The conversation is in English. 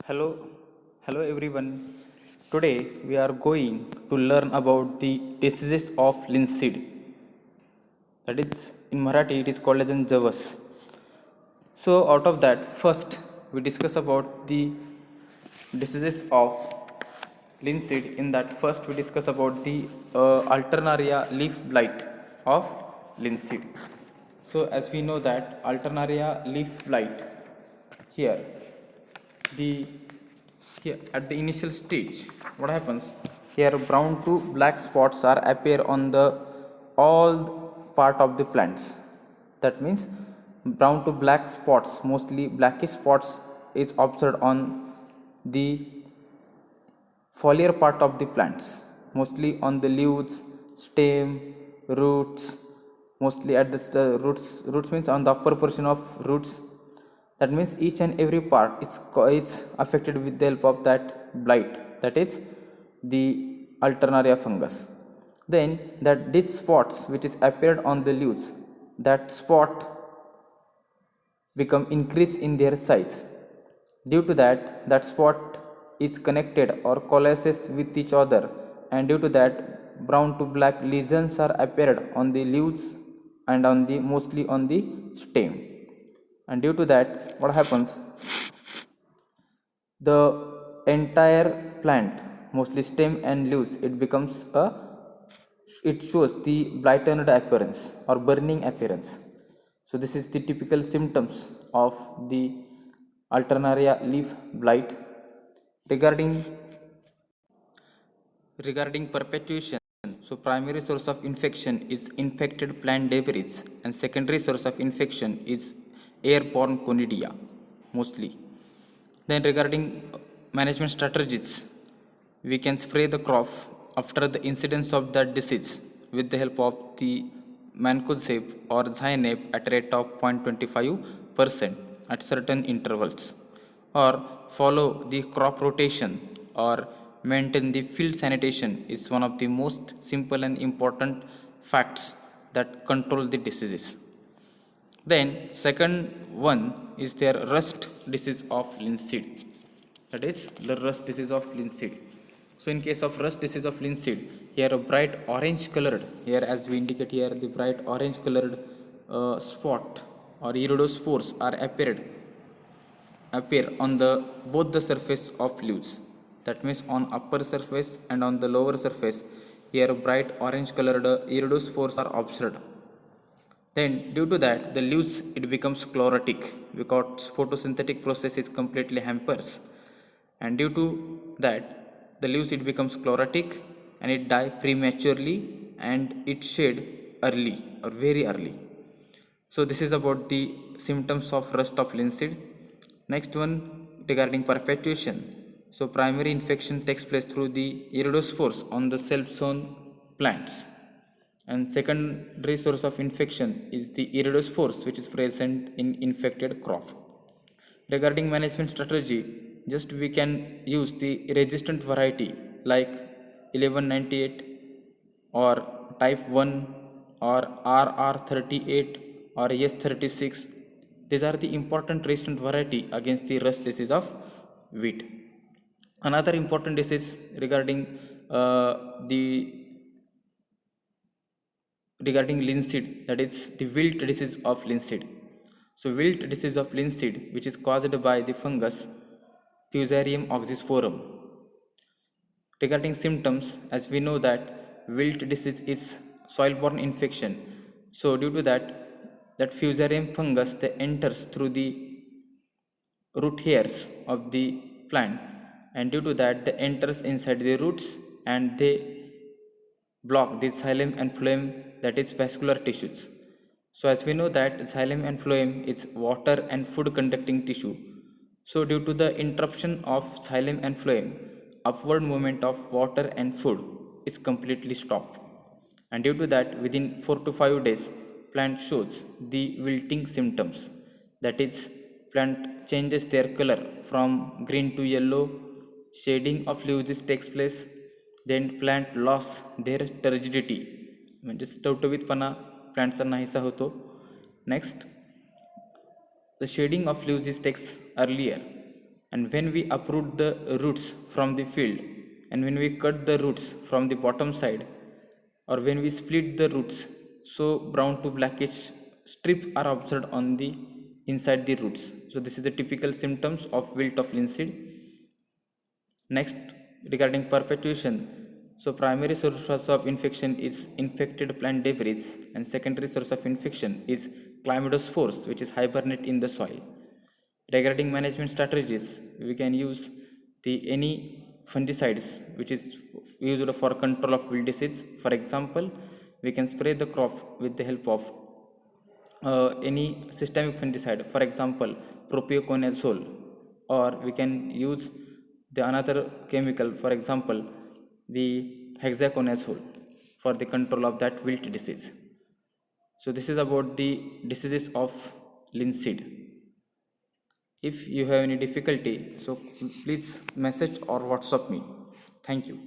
Hello, hello everyone. Today we are going to learn about the diseases of linseed. That is, in Marathi, it is called as an javas. So, out of that, first we discuss about the diseases of linseed. In that, first we discuss about the alternaria leaf blight of linseed. So, as we know that alternaria leaf blight here the here at the initial stage, what happens here, brown to black spots are appear on the all part of the plants. That means brown to black spots, mostly blackish spots, is observed on the foliar part of the plants, mostly on the leaves, stem, roots, mostly at the roots means on the upper portion of roots. That means each and every part is affected with the help of that blight, that is the alternaria fungus. Then that these spots which is appeared on the leaves, that spot become increase in their size. Due to that, that spot is connected or coalesces with each other, and due to that, brown to black lesions are appeared on the leaves and on the mostly on the stem. And due to that, what happens, the entire plant, mostly stem and leaves, it becomes a, it shows the blighted appearance or burning appearance. So this is the typical symptoms of the alternaria leaf blight. Regarding regarding perpetuation, so primary source of infection is infected plant debris, and secondary source of infection is airborne conidia mostly. Then regarding management strategies, we can spray the crop after the incidence of that disease with the help of the mancozeb or Zynab at a rate of 0.25% at certain intervals, or follow the crop rotation or maintain the field sanitation is one of the most simple and important facts that control the diseases. Then second one is their rust disease of linseed. That is the rust disease of linseed. So in case of rust disease of linseed, here a bright orange colored, here as we indicate here, the bright orange colored spot or iridospores are appear on the both the surface of leaves. That means on upper surface and on the lower surface, here bright orange colored iridospores are observed. Then due to that, the leaves it becomes chlorotic because photosynthetic process is completely hampers, and due to that, the leaves it becomes chlorotic and it die prematurely and it shed early or very early. So this is about the symptoms of rust of linseed. Next one, regarding perpetuation. So primary infection takes place through the iridospores on the self-sown plants, and secondary source of infection is the iridospores which is present in infected crop. Regarding management strategy, just we can use the resistant variety like 1198 or type 1 or RR38 or S36. These are the important resistant variety against the rust disease of wheat. Another important disease the regarding linseed, that is the wilt disease of linseed. So wilt disease of linseed, which is caused by the fungus Fusarium oxysporum. Regarding symptoms, as we know that wilt disease is soil-borne infection. So due to that, that Fusarium fungus they enters through the root hairs of the plant, and due to that they enters inside the roots and they block the xylem and phloem, that is vascular tissues. So as we know that xylem and phloem is water and food conducting tissue. So due to the interruption of xylem and phloem, upward movement of water and food is completely stopped. And due to that, within 4 to 5 days, plant shows the wilting symptoms. That is, plant changes their color from green to yellow, shading of leaves takes place, then plant loss their turgidity, म्हणजे टवटवीतपणा प्लांटचा नाहीसा होतो. Next, the shading of leaves takes earlier, And when we uproot the roots from the field, and when we cut the roots from the bottom side, or when we split the roots, so brown to blackish strips are observed on the inside the roots. So this is the typical symptoms of wilt of linseed. Next, regarding perpetuation, so primary source of infection is infected plant debris, and secondary source of infection is chlamydospores, which is hibernate in the soil. Regarding management strategies, we can use the any fungicides which is used for control of wilt disease. For example, we can spray the crop with the help of any systemic fungicide, for example propioconazole, or we can use the another chemical, for example the hexaconazole, for the control of that wilt disease. So this is about the diseases of linseed. If you have any difficulty, so please message or WhatsApp me. Thank you.